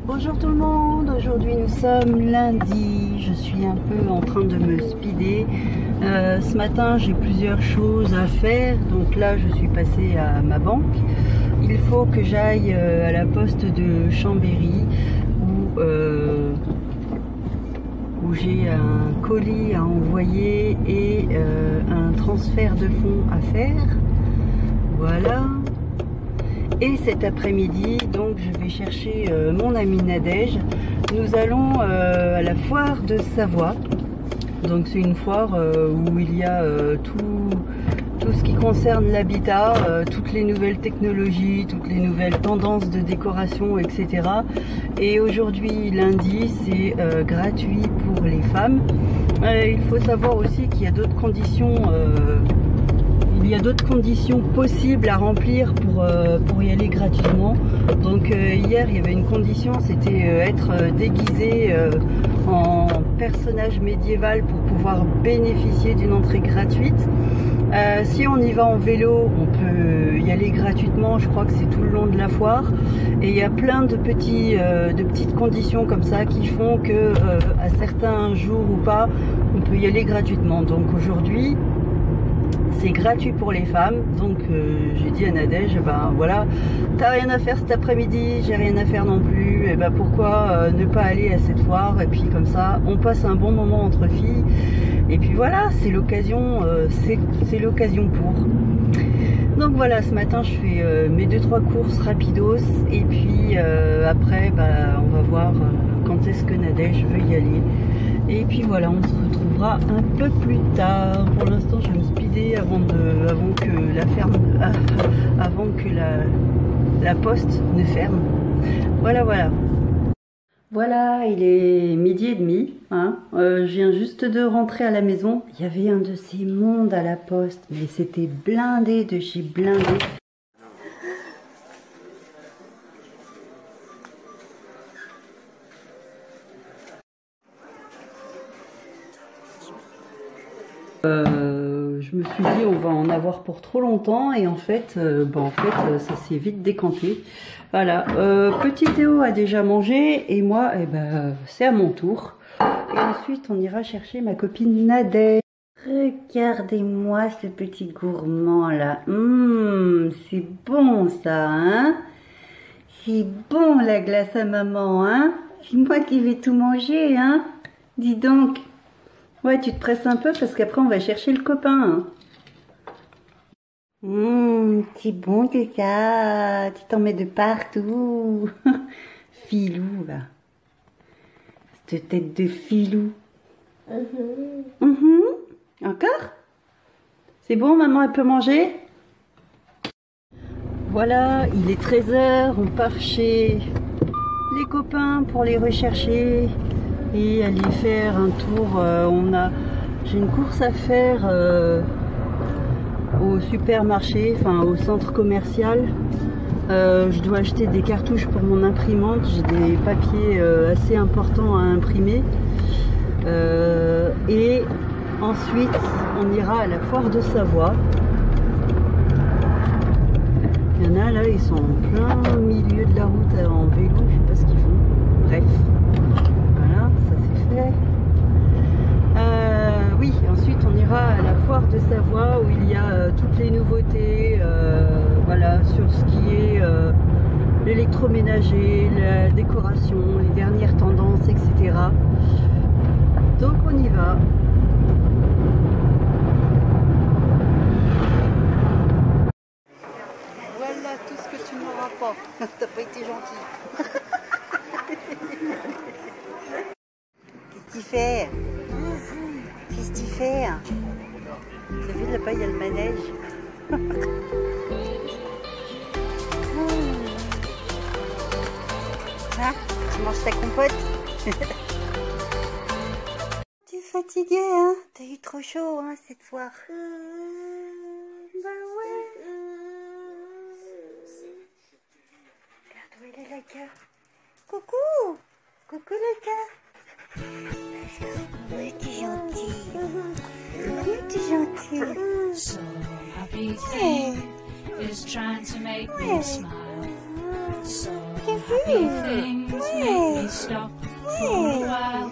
Bonjour tout le monde, aujourd'hui nous sommes lundi, je suis un peu en train de me speeder. Ce matin j'ai plusieurs choses à faire, donc là je suis passée à ma banque. Il faut que j'aille à la poste de Chambéry où j'ai un colis à envoyer et un transfert de fonds à faire. Voilà. Et cet après-midi, donc je vais chercher mon ami Nadège. Nous allons à la foire de Savoie. Donc c'est une foire où il y a tout ce qui concerne l'habitat, toutes les nouvelles technologies, toutes les nouvelles tendances de décoration, etc. Et aujourd'hui, lundi, c'est gratuit pour les femmes. Il faut savoir aussi qu'il y a d'autres conditions. Il y a d'autres conditions possibles à remplir pour y aller gratuitement. Donc hier il y avait une condition, c'était être déguisé en personnage médiéval pour pouvoir bénéficier d'une entrée gratuite. Si on y va en vélo, on peut y aller gratuitement, je crois que c'est tout le long de la foire. Et il y a plein de petites conditions comme ça qui font que à certains jours ou pas, on peut y aller gratuitement. Donc aujourd'hui, c'est gratuit pour les femmes, donc j'ai dit à Nadège, ben voilà, t'as rien à faire cet après-midi, j'ai rien à faire non plus, et ben pourquoi ne pas aller à cette foire, et puis comme ça, on passe un bon moment entre filles, et puis voilà, c'est l'occasion, c'est l'occasion pour. Donc voilà, ce matin je fais mes 2-3 courses rapidos, et puis après, ben, on va voir quand est-ce que Nadège veut y aller. Et puis voilà, on se retrouvera un peu plus tard. Pour l'instant, je vais me speeder avant que la poste ne ferme. Voilà, voilà. Voilà, il est 12h30. Hein. Je viens juste de rentrer à la maison. Il y avait un de ces mondes à la poste, mais c'était blindé de chez blindé. Je me suis dit on va en avoir pour trop longtemps et en fait, ça s'est vite décanté. Voilà, petit Théo a déjà mangé et moi c'est à mon tour. Et ensuite on ira chercher ma copine Nadège. Regardez-moi ce petit gourmand là. C'est bon ça, hein? C'est bon la glace à maman, hein? C'est moi qui vais tout manger, hein? Dis donc. Ouais, tu te presses un peu parce qu'après on va chercher le copain. C'est bon tout ça. Tu t'en mets de partout. Filou là. Cette tête de filou. Encore? C'est bon, maman, elle peut manger? Voilà, il est 13h, on part chez les copains pour les rechercher. Et aller faire un tour, j'ai une course à faire au supermarché, enfin au centre commercial. Je dois acheter des cartouches pour mon imprimante, j'ai des papiers assez importants à imprimer. Et ensuite on ira à la foire de Savoie. Il y en a là, ils sont en plein milieu de la route en vélo, je sais pas ce qu'ils font. Bref. Oui, ensuite on ira à la foire de Savoie où il y a toutes les nouveautés, voilà, sur ce qui est l'électroménager, la décoration, les dernières tendances, etc. Donc on y va. Voilà tout ce que tu n'auras pas. T'as pas été gentil. Qu'est-ce que tu fais? Qu'est-ce que tu fais? T'as vu là-bas, il y a le manège. Hein? Tu manges ta compote? Tu fatiguée, hein? T'as eu trop chaud, hein, cette soir. Bah ouais. Regarde où elle est, Laika. Coucou! Coucou, Laika. Oui, t'es gentille. Oui, t'es gentille. So happy thing is trying to make me smile. So happy things make me stop for a while.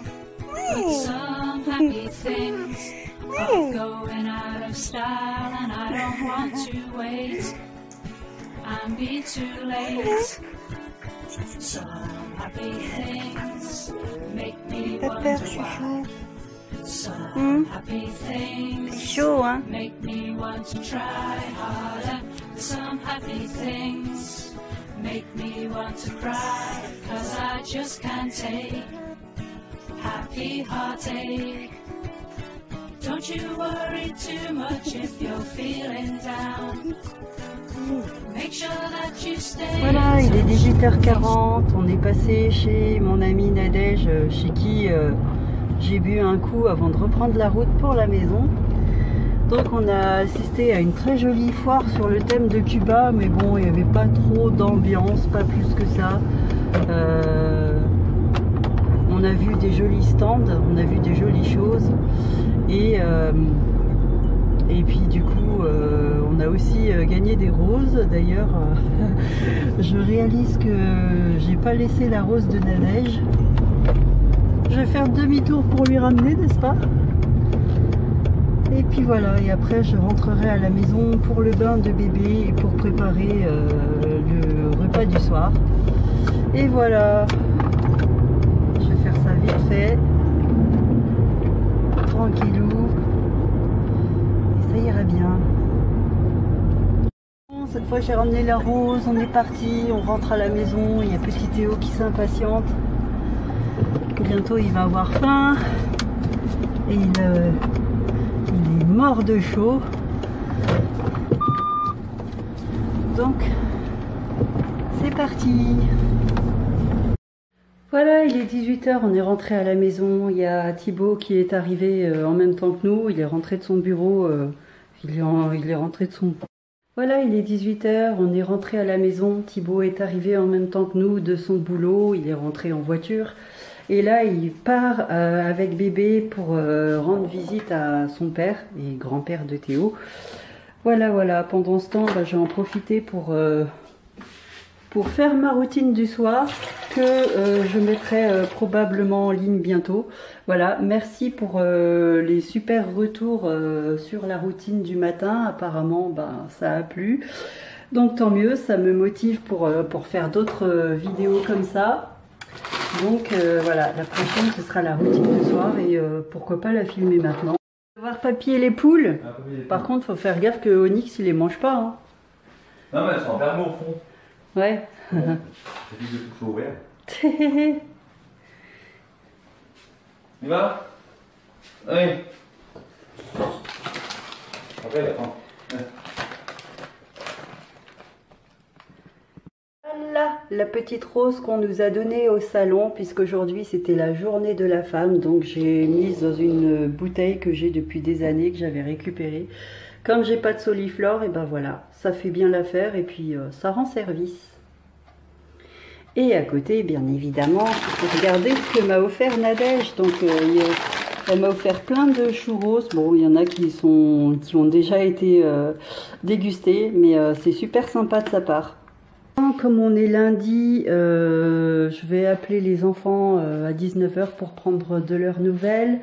But some happy things are going out of style, and I don't want to wait and be too late. Some happy things make me wonder why. Some happy things Chaud, hein? make me want to try harder. Some happy things make me want to cry, 'cause I just can't take happy heartache. Don't you worry too much if you're feeling down. Make sure that you stay. Voilà, il est 18h40. On est passé chez mon amie Nadège, chez qui j'ai bu un coup avant de reprendre la route pour la maison. Donc on a assisté à une très jolie foire sur le thème de Cuba, mais bon, il n'y avait pas trop d'ambiance, pas plus que ça. On a vu des jolis stands, on a vu des jolies choses, et puis du coup on a aussi gagné des roses. D'ailleurs je réalise que j'ai pas laissé la rose de Nadège. Je vais faire demi-tour pour lui ramener, n'est-ce pas? Et puis voilà, et après je rentrerai à la maison pour le bain de bébé et pour préparer le repas du soir. Et voilà, je vais faire ça vite fait, tranquillou, et ça ira bien. Bon, cette fois j'ai ramené la rose, on est parti, on rentre à la maison. Il y a petit Théo qui s'impatiente. Bientôt il va avoir faim et il est mort de chaud. Donc c'est parti. Voilà, il est 18h, on est rentré à la maison. Il y a Thibaut qui est arrivé en même temps que nous. Il est rentré de son bureau. Il est rentré de son... Voilà, il est 18h, on est rentré à la maison. Thibaut est arrivé en même temps que nous de son boulot. Il est rentré en voiture. Et là, il part avec bébé pour rendre visite à son père et grand-père de Théo. Voilà, voilà. Pendant ce temps, bah, j'ai en profité pour faire ma routine du soir que je mettrai probablement en ligne bientôt. Voilà, merci pour les super retours sur la routine du matin. Apparemment, bah, ça a plu. Donc tant mieux, ça me motive pour faire d'autres vidéos comme ça. Donc voilà, la prochaine ce sera la routine du soir et pourquoi pas la filmer maintenant. On va voir Papy et les poules. Par contre, faut faire gaffe que Onyx il les mange pas. Hein. Non mais elles sont fermées au fond. Ouais. C'est dit de tout ouvert. Il va? Oui. Après, attends. Voilà la petite rose qu'on nous a donnée au salon, puisqu'aujourd'hui c'était la journée de la femme. Donc j'ai mise dans une bouteille que j'ai depuis des années, que j'avais récupérée. Comme j'ai pas de soliflore, et ben voilà, ça fait bien l'affaire et puis ça rend service. Et à côté, bien évidemment, regardez ce que m'a offert Nadège. Donc elle m'a offert plein de churros. Bon, il y en a qui ont déjà été dégustés, mais c'est super sympa de sa part. Comme on est lundi, je vais appeler les enfants à 19h pour prendre de leurs nouvelles.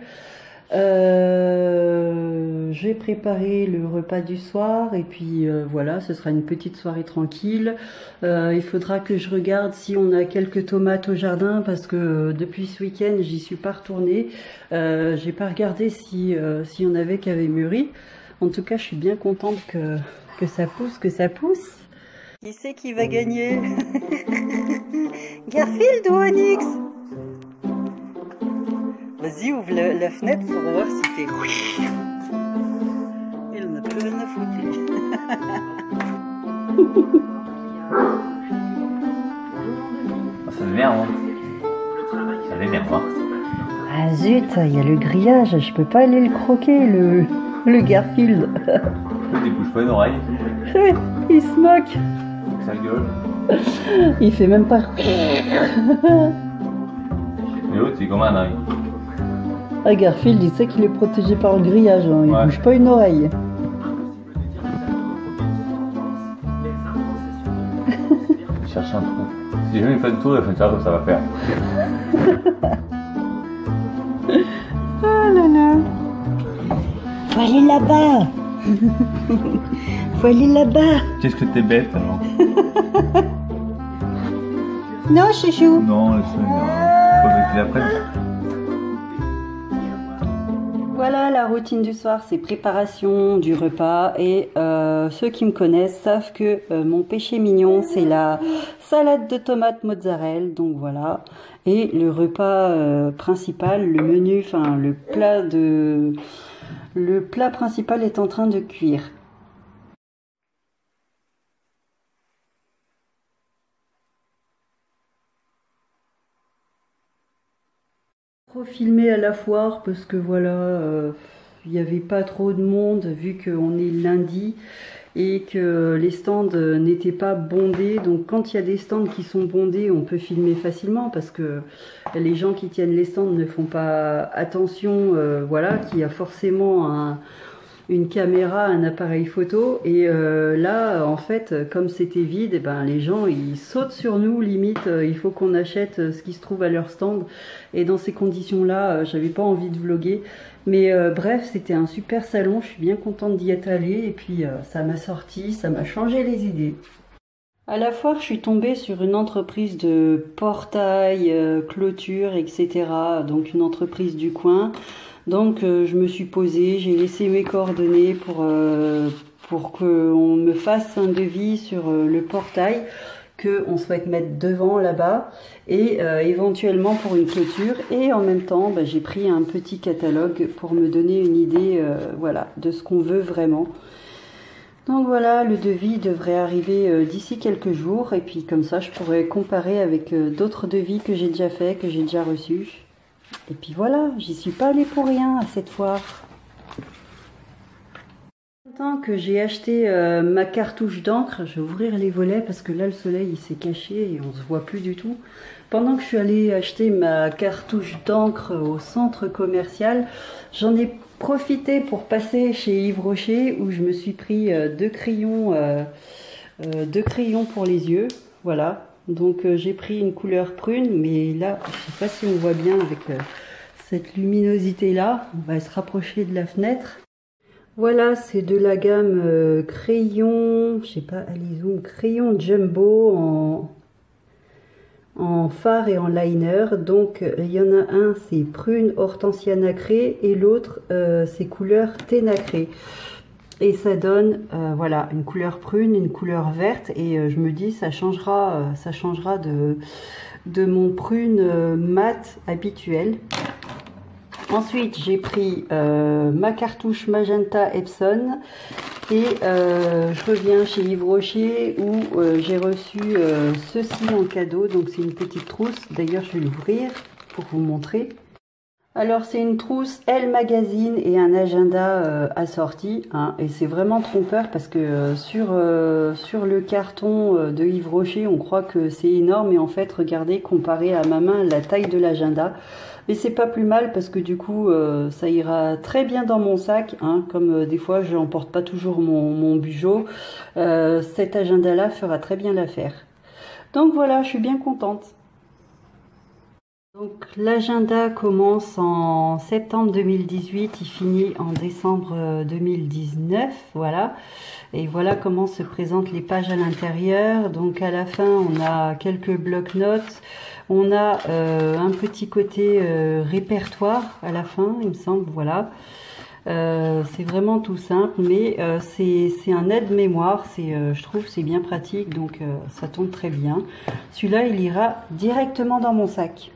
J'ai préparé le repas du soir et puis voilà, ce sera une petite soirée tranquille. Il faudra que je regarde si on a quelques tomates au jardin parce que depuis ce week-end j'y suis pas retournée. J'ai pas regardé s'il y en avait qui avaient mûri. En tout cas, je suis bien contente que ça pousse, Qui c'est qui va gagner? Garfield ou Onyx? Vas-y, ouvre la fenêtre pour voir si t'es... Il en a plus rien à foutre, lui. Ça m'énerve, hein. Ça m'énerve, hein. Ah zut, il y a le grillage, je peux pas aller le croquer, le Garfield. Il bouge pas une oreille. Il se moque. Sa gueule. Il fait même pas. Mais l'autre, c'est comme un œil. Ah, Garfield, il sait qu'il est protégé par le grillage, hein. Il Ouais. bouge pas une oreille. Il cherche un trou. Si jamais il fait le tour, il fait une charge, ça va faire. Ah là là. Faut aller là-bas. Faut aller là-bas. Qu'est-ce que t'es bête alors? Non, chouchou. Non, laisse-le. Faudrait qu'il apprenne. Voilà, la routine du soir, c'est préparation du repas. Et ceux qui me connaissent savent que mon péché mignon, c'est la salade de tomates mozzarella. Donc voilà. Et le repas principal, le menu, enfin le plat principal est en train de cuire. Trop filmé à la foire parce que voilà, il n'y avait pas trop de monde vu qu'on est lundi et que les stands n'étaient pas bondés. Donc quand il y a des stands qui sont bondés, on peut filmer facilement parce que les gens qui tiennent les stands ne font pas attention, voilà, qu'il y a forcément une caméra, un appareil photo. Et là, en fait, comme c'était vide, eh ben, les gens, ils sautent sur nous, limite, il faut qu'on achète ce qui se trouve à leur stand. Et dans ces conditions-là, j'avais pas envie de vlogger. Mais bref, c'était un super salon, je suis bien contente d'y être allée. Et puis, ça m'a sorti, ça m'a changé les idées. À la foire, je suis tombée sur une entreprise de portail, clôture, etc. Donc, une entreprise du coin. Donc je me suis posée, j'ai laissé mes coordonnées pour qu'on me fasse un devis sur le portail qu'on souhaite mettre devant là-bas et éventuellement pour une clôture. Et en même temps, j'ai pris un petit catalogue pour me donner une idée voilà, de ce qu'on veut vraiment. Donc voilà, le devis devrait arriver d'ici quelques jours et puis comme ça je pourrais comparer avec d'autres devis que j'ai déjà fait, que j'ai déjà reçus. Et puis voilà, j'y suis pas allée pour rien à cette foire. Tant que j'ai acheté ma cartouche d'encre, je vais ouvrir les volets parce que là le soleil il s'est caché et on se voit plus du tout. Pendant que je suis allée acheter ma cartouche d'encre au centre commercial, j'en ai profité pour passer chez Yves Rocher où je me suis pris deux crayons pour les yeux. Voilà. Donc j'ai pris une couleur prune, mais là, je sais pas si on voit bien avec cette luminosité là. On va se rapprocher de la fenêtre. Voilà, c'est de la gamme crayon, je sais pas, allez zoom, crayon jumbo en fard et en liner. Donc il y en a un, c'est prune hortensia nacré et l'autre c'est couleur thé nacré. Et ça donne voilà, une couleur prune, une couleur verte. Et je me dis, ça changera de mon prune mat habituel. Ensuite, j'ai pris ma cartouche magenta Epson. Et je reviens chez Yves Rocher où j'ai reçu ceci en cadeau. Donc c'est une petite trousse. D'ailleurs, je vais l'ouvrir pour vous montrer. Alors c'est une trousse Elle Magazine et un agenda assorti, hein, et c'est vraiment trompeur parce que sur le carton de Yves Rocher on croit que c'est énorme et en fait regardez comparé à ma main la taille de l'agenda. Mais c'est pas plus mal parce que du coup ça ira très bien dans mon sac, hein, comme des fois je n'emporte pas toujours mon bugeot, cet agenda là fera très bien l'affaire. Donc voilà, je suis bien contente. Donc l'agenda commence en septembre 2018, il finit en décembre 2019, voilà. Et voilà comment se présentent les pages à l'intérieur. Donc à la fin, on a quelques blocs-notes, on a un petit côté répertoire à la fin, il me semble, voilà. C'est vraiment tout simple, mais c'est un aide-mémoire, je trouve c'est bien pratique, donc ça tombe très bien. Celui-là, il ira directement dans mon sac.